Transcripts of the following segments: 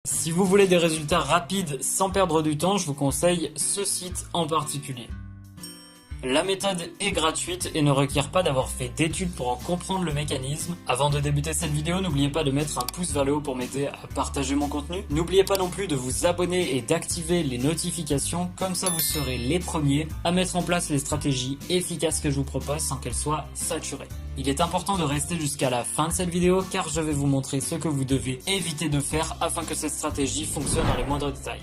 Si vous voulez des résultats rapides sans perdre du temps, je vous conseille ce site en particulier. La méthode est gratuite et ne requiert pas d'avoir fait d'études pour en comprendre le mécanisme. Avant de débuter cette vidéo, n'oubliez pas de mettre un pouce vers le haut pour m'aider à partager mon contenu. N'oubliez pas non plus de vous abonner et d'activer les notifications, comme ça vous serez les premiers à mettre en place les stratégies efficaces que je vous propose sans qu'elles soient saturées. Il est important de rester jusqu'à la fin de cette vidéo car je vais vous montrer ce que vous devez éviter de faire afin que cette stratégie fonctionne dans les moindres détails.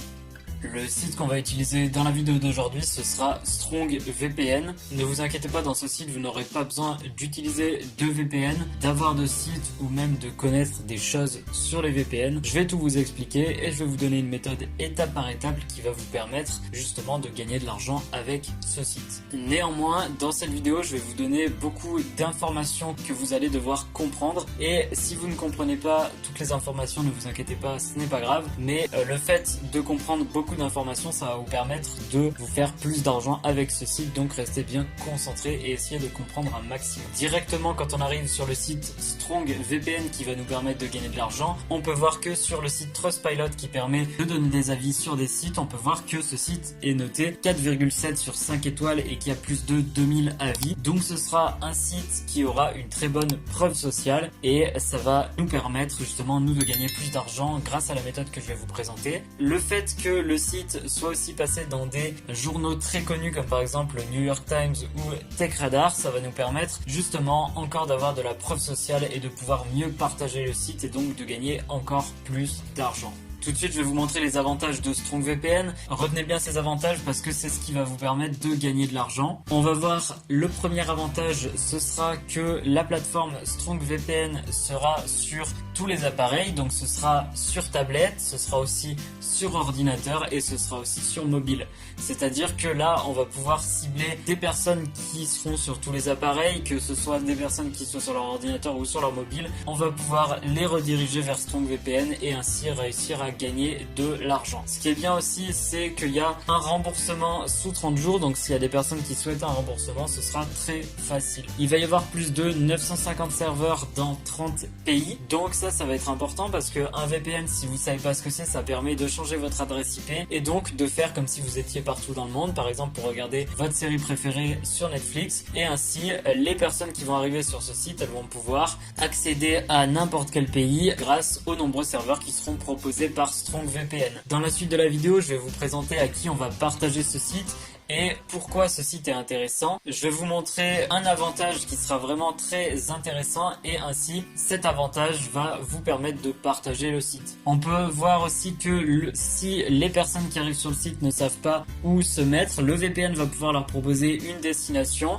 Le site qu'on va utiliser dans la vidéo d'aujourd'hui, ce sera StrongVPN. Ne vous inquiétez pas, dans ce site, vous n'aurez pas besoin d'utiliser de VPN, d'avoir de site ou même de connaître des choses sur les VPN. Je vais tout vous expliquer et je vais vous donner une méthode étape par étape qui va vous permettre justement de gagner de l'argent avec ce site. Néanmoins, dans cette vidéo, je vais vous donner beaucoup d'informations que vous allez devoir comprendre. Et si vous ne comprenez pas toutes les informations, ne vous inquiétez pas, ce n'est pas grave. Mais le fait de comprendre beaucoup d'informations, ça va vous permettre de vous faire plus d'argent avec ce site, donc restez bien concentré et essayez de comprendre un maximum. Directement, quand on arrive sur le site StrongVPN qui va nous permettre de gagner de l'argent, on peut voir que sur le site Trustpilot qui permet de donner des avis sur des sites, on peut voir que ce site est noté 4,7 sur 5 étoiles et qu'il y a plus de 2000 avis. Donc ce sera un site qui aura une très bonne preuve sociale et ça va nous permettre justement nous de gagner plus d'argent grâce à la méthode que je vais vous présenter. Le fait que le site soit aussi passé dans des journaux très connus comme par exemple New York Times ou TechRadar, ça va nous permettre justement encore d'avoir de la preuve sociale et de pouvoir mieux partager le site et donc de gagner encore plus d'argent. Tout de suite, je vais vous montrer les avantages de StrongVPN. Retenez bien ces avantages parce que c'est ce qui va vous permettre de gagner de l'argent. On va voir le premier avantage, ce sera que la plateforme StrongVPN sera sur tous les appareils. Donc ce sera sur tablette, ce sera aussi sur ordinateur et ce sera aussi sur mobile. C'est-à-dire que là, on va pouvoir cibler des personnes qui seront sur tous les appareils, que ce soit des personnes qui soient sur leur ordinateur ou sur leur mobile. On va pouvoir les rediriger vers StrongVPN et ainsi réussir à gagner de l'argent. Ce qui est bien aussi, c'est qu'il y a un remboursement sous 30 jours. Donc s'il y a des personnes qui souhaitent un remboursement, ce sera très facile. Il va y avoir plus de 950 serveurs dans 30 pays. Donc ça va être important parce qu'un VPN, si vous savez pas ce que c'est, ça permet de changer votre adresse IP et donc de faire comme si vous étiez partout dans le monde, par exemple pour regarder votre série préférée sur Netflix. Et ainsi, les personnes qui vont arriver sur ce site, elles vont pouvoir accéder à n'importe quel pays grâce aux nombreux serveurs qui seront proposés par StrongVPN. Dans la suite de la vidéo, je vais vous présenter à qui on va partager ce site et pourquoi ce site est intéressant. Je vais vous montrer un avantage qui sera vraiment très intéressant et ainsi cet avantage va vous permettre de partager le site. On peut voir aussi que si les personnes qui arrivent sur le site ne savent pas où se mettre, le VPN va pouvoir leur proposer une destination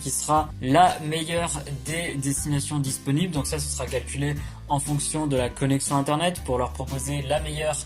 qui sera la meilleure des destinations disponibles. Donc ça, ce sera calculé en fonction de la connexion internet pour leur proposer la meilleure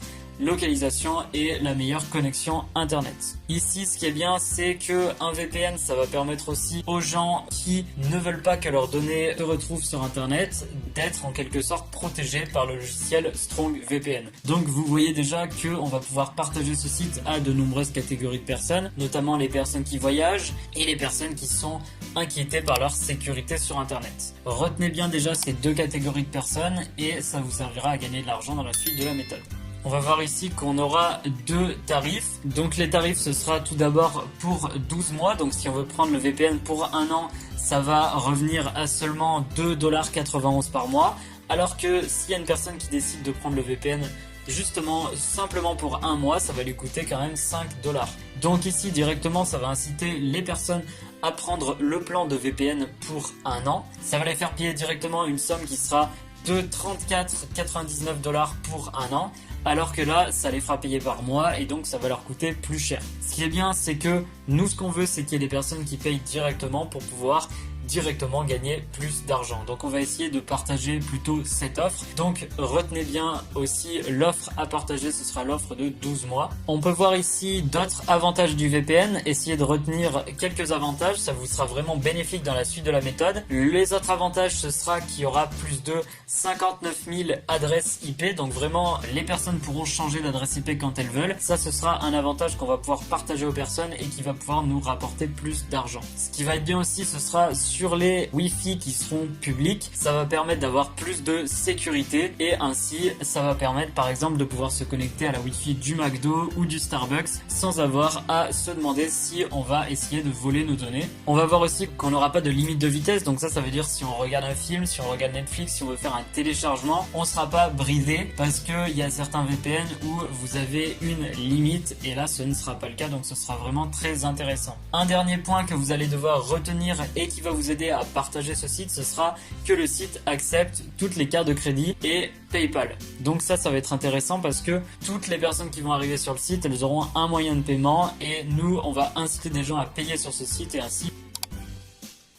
localisation et la meilleure connexion internet. Ici, ce qui est bien, c'est que un VPN, ça va permettre aussi aux gens qui ne veulent pas que leurs données se retrouvent sur internet d'être en quelque sorte protégés par le logiciel StrongVPN. Donc vous voyez déjà que on va pouvoir partager ce site à de nombreuses catégories de personnes, notamment les personnes qui voyagent et les personnes qui sont inquiétées par leur sécurité sur internet. Retenez bien déjà ces deux catégories de personnes et ça vous servira à gagner de l'argent dans la suite de la méthode. On va voir ici qu'on aura deux tarifs. Donc les tarifs, ce sera tout d'abord pour 12 mois. Donc si on veut prendre le VPN pour un an, ça va revenir à seulement 2,91 $ par mois. Alors que s'il y a une personne qui décide de prendre le VPN justement simplement pour un mois, ça va lui coûter quand même 5 $. Donc ici directement, ça va inciter les personnes à prendre le plan de VPN pour un an. Ça va les faire payer directement une somme qui sera de 34,99 $ pour un an. Alors que là, ça les fera payer par mois et donc ça va leur coûter plus cher. Ce qui est bien, c'est que nous, ce qu'on veut, c'est qu'il y ait des personnes qui payent directement pour pouvoir directement gagner plus d'argent. Donc on va essayer de partager plutôt cette offre. Donc retenez bien aussi l'offre à partager, ce sera l'offre de 12 mois. On peut voir ici d'autres avantages du VPN. Essayez de retenir quelques avantages, ça vous sera vraiment bénéfique dans la suite de la méthode. Les autres avantages, ce sera qu'il y aura plus de 59 000 adresses IP. Donc vraiment, les personnes pourront changer d'adresse IP quand elles veulent. Ça, ce sera un avantage qu'on va pouvoir partager aux personnes et qui va pouvoir nous rapporter plus d'argent. Ce qui va être bien aussi, ce sera sur sur les Wi-Fi qui seront publics. Ça va permettre d'avoir plus de sécurité et ainsi ça va permettre par exemple de pouvoir se connecter à la Wi-Fi du McDo ou du Starbucks sans avoir à se demander si on va essayer de voler nos données. On va voir aussi qu'on n'aura pas de limite de vitesse, donc ça veut dire si on regarde un film, si on regarde Netflix, si on veut faire un téléchargement, on sera pas bridé parce qu'il y a certains VPN où vous avez une limite et là ce ne sera pas le cas, donc ce sera vraiment très intéressant. Un dernier point que vous allez devoir retenir et qui va vous aider à partager ce site, ce sera que le site accepte toutes les cartes de crédit et PayPal. Donc ça va être intéressant parce que toutes les personnes qui vont arriver sur le site, elles auront un moyen de paiement et nous, on va inciter des gens à payer sur ce site et ainsi.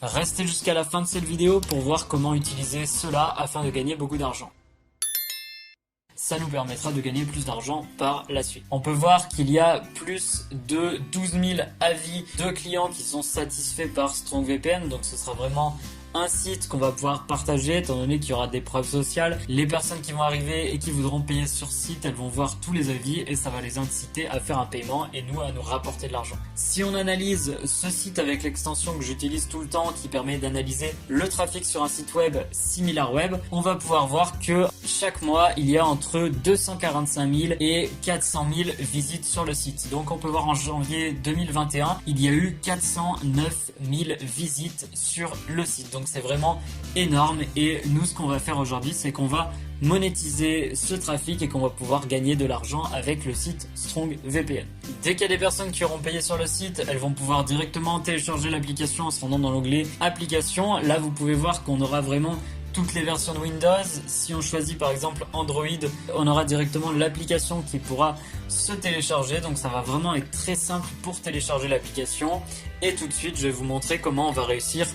Restez jusqu'à la fin de cette vidéo pour voir comment utiliser cela afin de gagner beaucoup d'argent. Ça nous permettra de gagner plus d'argent par la suite. On peut voir qu'il y a plus de 12 000 avis de clients qui sont satisfaits par StrongVPN, donc ce sera vraiment un site qu'on va pouvoir partager étant donné qu'il y aura des preuves sociales. Les personnes qui vont arriver et qui voudront payer sur site, elles vont voir tous les avis et ça va les inciter à faire un paiement et nous à nous rapporter de l'argent. Si on analyse ce site avec l'extension que j'utilise tout le temps qui permet d'analyser le trafic sur un site web SimilarWeb, on va pouvoir voir que chaque mois il y a entre 245 000 et 400 000 visites sur le site. Donc on peut voir en janvier 2021, il y a eu 409 000 visites sur le site. Donc c'est vraiment énorme et nous ce qu'on va faire aujourd'hui c'est qu'on va monétiser ce trafic et qu'on va pouvoir gagner de l'argent avec le site StrongVPN. Dès qu'il y a des personnes qui auront payé sur le site, elles vont pouvoir directement télécharger l'application en se rendant dans l'onglet application. Là vous pouvez voir qu'on aura vraiment toutes les versions de Windows. Si on choisit par exemple Android, on aura directement l'application qui pourra se télécharger. Donc ça va vraiment être très simple pour télécharger l'application. Et tout de suite je vais vous montrer comment on va réussir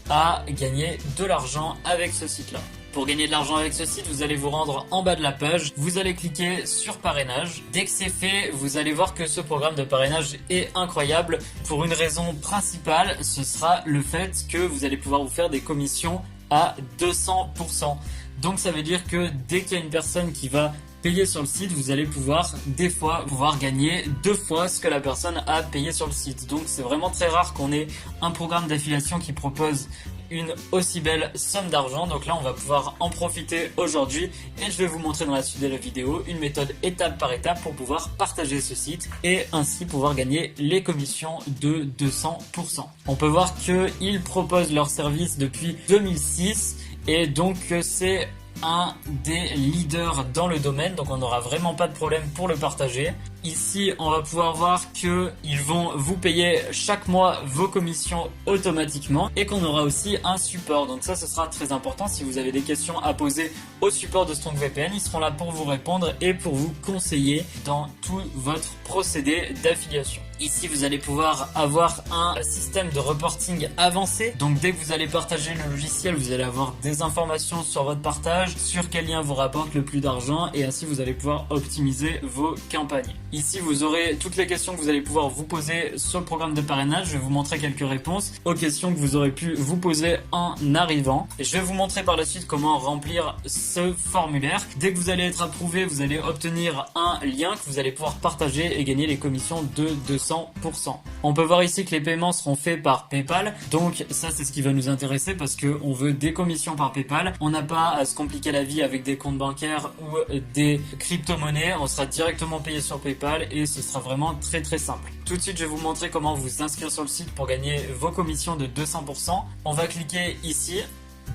à gagner de l'argent avec ce site là. Pour gagner de l'argent avec ce site, vous allez vous rendre en bas de la page, vous allez cliquer sur parrainage. Dès que c'est fait, vous allez voir que ce programme de parrainage est incroyable pour une raison principale, ce sera le fait que vous allez pouvoir vous faire des commissions à 200%. Donc ça veut dire que dès qu'il y a une personne qui va payer sur le site, vous allez pouvoir des fois gagner 2 fois ce que la personne a payé sur le site. Donc c'est vraiment très rare qu'on ait un programme d'affiliation qui propose une aussi belle somme d'argent. Donc là on va pouvoir en profiter aujourd'hui et je vais vous montrer dans la suite de la vidéo une méthode étape par étape pour pouvoir partager ce site et ainsi pouvoir gagner les commissions de 200%. On peut voir qu'ils proposent leur service depuis 2006 et donc c'est un des leaders dans le domaine, donc on n'aura vraiment pas de problème pour le partager. Ici, on va pouvoir voir qu'ils vont vous payer chaque mois vos commissions automatiquement et qu'on aura aussi un support. Donc ça, ce sera très important. Si vous avez des questions à poser au support de StrongVPN, ils seront là pour vous répondre et pour vous conseiller dans tout votre procédé d'affiliation. Ici, vous allez pouvoir avoir un système de reporting avancé. Donc dès que vous allez partager le logiciel, vous allez avoir des informations sur votre partage, sur quel lien vous rapporte le plus d'argent et ainsi vous allez pouvoir optimiser vos campagnes. Ici, vous aurez toutes les questions que vous allez pouvoir vous poser sur le programme de parrainage. Je vais vous montrer quelques réponses aux questions que vous aurez pu vous poser en arrivant. Et je vais vous montrer par la suite comment remplir ce formulaire. Dès que vous allez être approuvé, vous allez obtenir un lien que vous allez pouvoir partager et gagner les commissions de 200%. On peut voir ici que les paiements seront faits par PayPal. Donc ça, c'est ce qui va nous intéresser parce qu'on veut des commissions par PayPal. On n'a pas à se compliquer la vie avec des comptes bancaires ou des crypto-monnaies. On sera directement payé sur PayPal et ce sera vraiment très très simple. Tout de suite, je vais vous montrer comment vous inscrire sur le site pour gagner vos commissions de 200%. On va cliquer ici.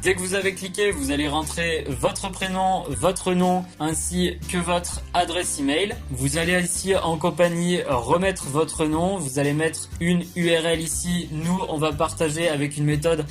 Dès que vous avez cliqué, vous allez rentrer votre prénom, votre nom, ainsi que votre adresse email. Vous allez ici en compagnie remettre votre nom. Vous allez mettre une URL ici. Nous, on va partager avec une méthode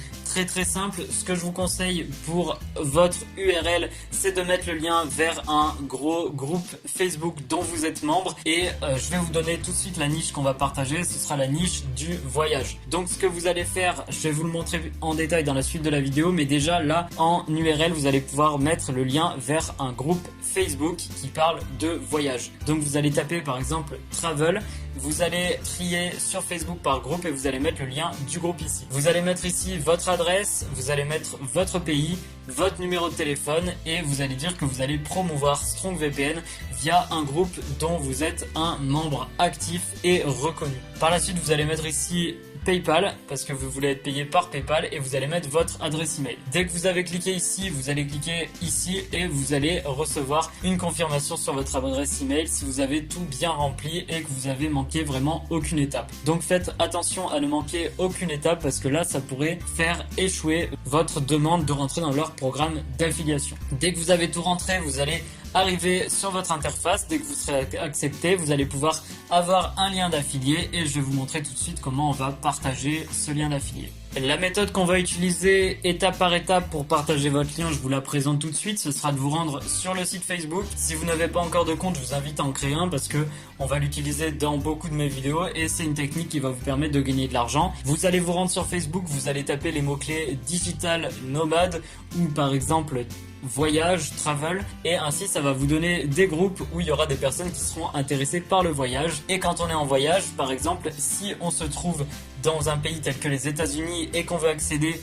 très simple. Ce que je vous conseille pour votre URL, c'est de mettre le lien vers un gros groupe Facebook dont vous êtes membre. Et je vais vous donner tout de suite la niche qu'on va partager. Ce sera la niche du voyage. Donc ce que vous allez faire, je vais vous le montrer en détail dans la suite de la vidéo. Mais déjà là, en URL, vous allez pouvoir mettre le lien vers un groupe Facebook qui parle de voyage. Donc vous allez taper par exemple Travel. Vous allez trier sur Facebook par groupe et vous allez mettre le lien du groupe ici. Vous allez mettre ici votre adresse, vous allez mettre votre pays, votre numéro de téléphone et vous allez dire que vous allez promouvoir StrongVPN via un groupe dont vous êtes un membre actif et reconnu. Par la suite, vous allez mettre ici PayPal parce que vous voulez être payé par PayPal et vous allez mettre votre adresse email. Dès que vous avez cliqué ici, vous allez cliquer ici et vous allez recevoir une confirmation sur votre adresse email si vous avez tout bien rempli et que vous avez manqué vraiment aucune étape. Donc faites attention à ne manquer aucune étape parce que là ça pourrait faire échouer votre demande de rentrer dans leur programme d'affiliation. Dès que vous avez tout rentré, vous allez arriver sur votre interface. Dès que vous serez accepté, vous allez pouvoir avoir un lien d'affilié et je vais vous montrer tout de suite comment on va partager ce lien d'affilié. La méthode qu'on va utiliser étape par étape pour partager votre lien, je vous la présente tout de suite. Ce sera de vous rendre sur le site Facebook. Si vous n'avez pas encore de compte, je vous invite à en créer un parce que on va l'utiliser dans beaucoup de mes vidéos et c'est une technique qui va vous permettre de gagner de l'argent. Vous allez vous rendre sur Facebook, vous allez taper les mots-clés digital nomade ou par exemple voyage, travel, et ainsi ça va vous donner des groupes où il y aura des personnes qui seront intéressées par le voyage. Et quand on est en voyage, par exemple, si on se trouve dans un pays tel que les États-Unis et qu'on veut accéder